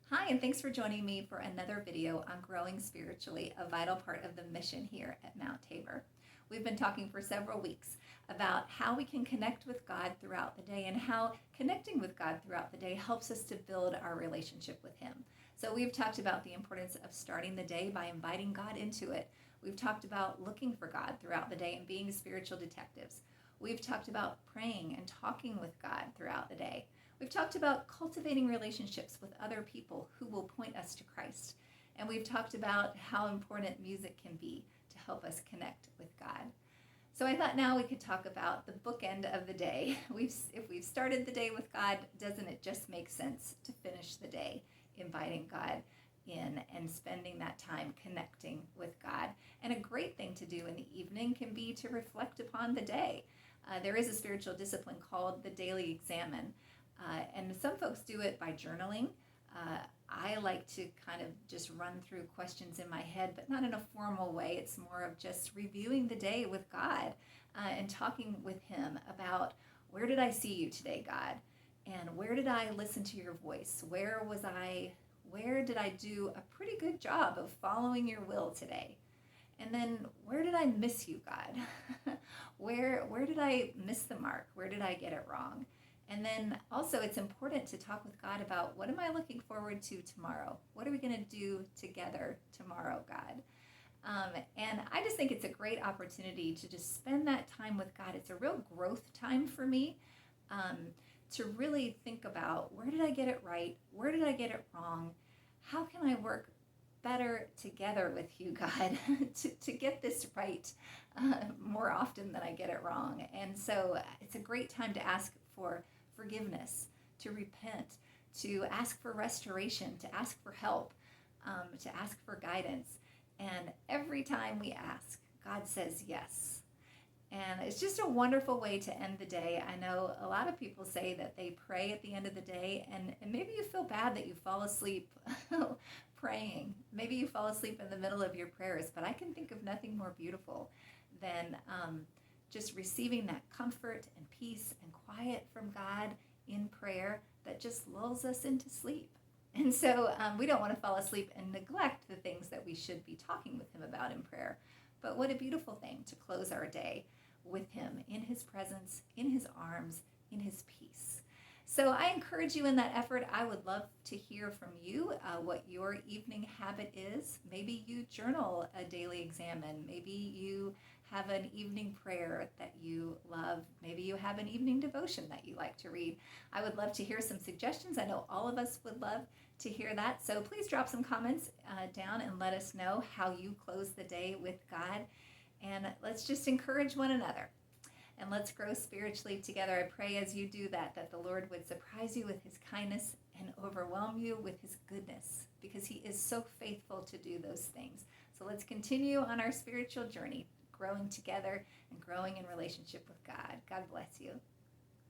Hi, and thanks for joining me for another video on growing spiritually, a vital part of the mission here at Mount Tabor. We've been talking for several weeks about how we can connect with God throughout the day and how connecting with God throughout the day helps us to build our relationship with Him. So we've talked about the importance of starting the day by inviting God into it. We've talked about looking for God throughout the day and being spiritual detectives. We've talked about praying and talking with God throughout the day. We've talked about cultivating relationships with other people who will point us to Christ. And we've talked about how important music can be to help us connect with God. So I thought now we could talk about the bookend of the day. If we've started the day with God, doesn't it just make sense to finish the day inviting God in and spending that time connecting with God? And a great thing to do in the evening can be to reflect upon the day. There is a spiritual discipline called the daily examine. And some folks do it by journaling. I like to kind of just run through questions in my head, but not in a formal way. It's more of just reviewing the day with God and talking with Him about, where did I see you today, God? And where did I listen to your voice? Where did I do a pretty good job of following your will today? And then where did I miss you, God? Where did I miss the mark? Where did I get it wrong? And then also it's important to talk with God about, what am I looking forward to tomorrow? What are we going to do together tomorrow, God? And I just think it's a great opportunity to just spend that time with God. It's a real growth time for me, to really think about, where did I get it right? Where did I get it wrong? How can I work better together with you, God, to get this right more often than I get it wrong? And so it's a great time to ask for forgiveness, to repent, to ask for restoration, to ask for help, to ask for guidance. And every time we ask, God says yes. And it's just a wonderful way to end the day. I know a lot of people say that they pray at the end of the day, and maybe you feel bad that you fall asleep praying. Maybe you fall asleep in the middle of your prayers, but I can think of nothing more beautiful than just receiving that comfort and peace and quiet from God in prayer that just lulls us into sleep. And so we don't want to fall asleep and neglect the things that we should be talking with Him about in prayer. But what a beautiful thing to close our day with Him, in His presence, in His arms, in His peace. So I encourage you in that effort. I would love to hear from you what your evening habit is. Maybe you journal a daily examine. Maybe you have an evening prayer that you love. Maybe you have an evening devotion that you like to read. I would love to hear some suggestions. I know all of us would love to hear that. So please drop some comments down and let us know how you close the day with God. And let's just encourage one another. And let's grow spiritually together. I pray as you do that the Lord would surprise you with His kindness and overwhelm you with His goodness, because He is so faithful to do those things. So let's continue on our spiritual journey, growing together and growing in relationship with God. God bless you.